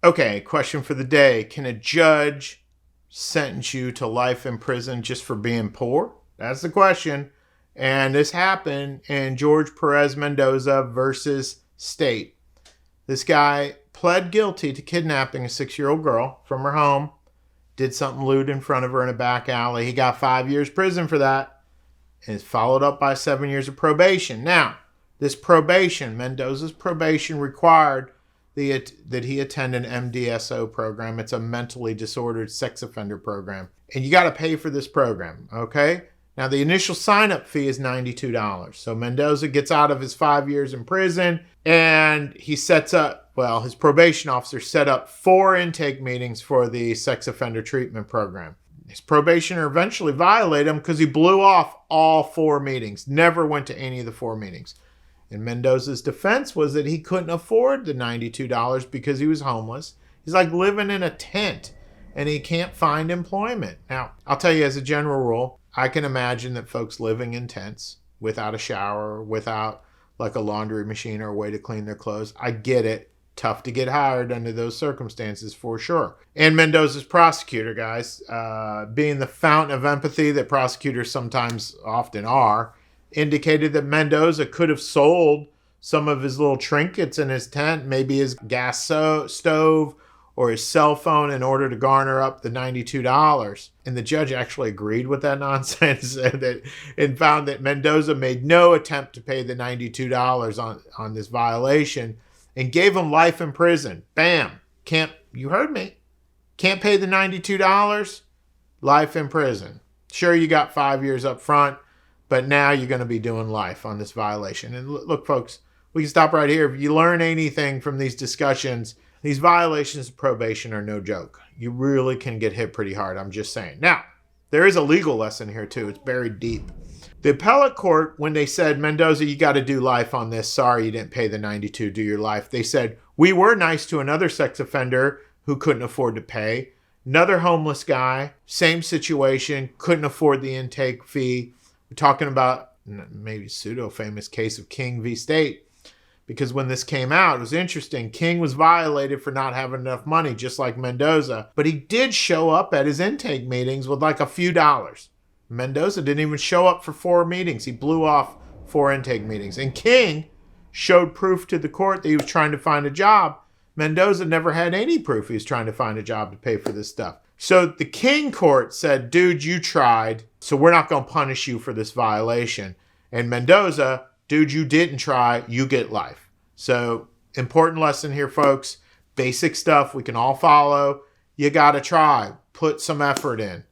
Okay, question for the day. Can a judge sentence you to life in prison just for being poor? That's the question. And this happened in George Perez Mendoza versus State. This guy pled guilty to kidnapping a 6-year-old girl from her home, did something lewd in front of her in a back alley. He got 5 years prison for that, and it's followed up by 7 years of probation. Now, this probation, Mendoza's probation, required that he attend an MDSO program. It's a mentally disordered sex offender program. And you got to pay for this program, okay? Now, the initial sign-up fee is $92. So Mendoza gets out of his 5 years in prison, and he sets up, his probation officer set up 4 intake meetings for the sex offender treatment program. His probationer eventually violated him because he blew off all 4 meetings, never went to any of the 4 meetings. And Mendoza's defense was that he couldn't afford the $92 because he was homeless. He's like living in a tent and he can't find employment. Now, I'll tell you as a general rule, I can imagine that folks living in tents without a shower, without like a laundry machine or a way to clean their clothes. I get it. Tough to get hired under those circumstances for sure. And Mendoza's prosecutor, guys, being the fountain of empathy that prosecutors sometimes often are, indicated that Mendoza could have sold some of his little trinkets in his tent, maybe his gas stove or his cell phone, in order to garner up the $92. And the judge actually agreed with that nonsense and found that Mendoza made no attempt to pay the $92 on this violation and gave him life in prison. Bam. You heard me. Can't pay the $92? Life in prison. Sure, you got 5 years up front, but now you're going to be doing life on this violation. And look, folks, we can stop right here. If you learn anything from these discussions, these violations of probation are no joke. You really can get hit pretty hard. I'm just saying. Now, there is a legal lesson here too. It's buried deep. The appellate court, when they said, Mendoza, you got to do life on this. Sorry, you didn't pay the $92, do your life. They said, we were nice to another sex offender who couldn't afford to pay. Another homeless guy, same situation, couldn't afford the intake fee. We're talking about maybe pseudo-famous case of King v. State. Because when this came out, it was interesting. King was violated for not having enough money, just like Mendoza. But he did show up at his intake meetings with like a few dollars. Mendoza didn't even show up for 4 meetings. He blew off 4 intake meetings. And King showed proof to the court that he was trying to find a job. Mendoza never had any proof he was trying to find a job to pay for this stuff. So the King court said, dude, you tried, so we're not going to punish you for this violation. And Mendoza, dude, you didn't try, you get life. So important lesson here, folks. Basic stuff we can all follow. You got to try. Put some effort in.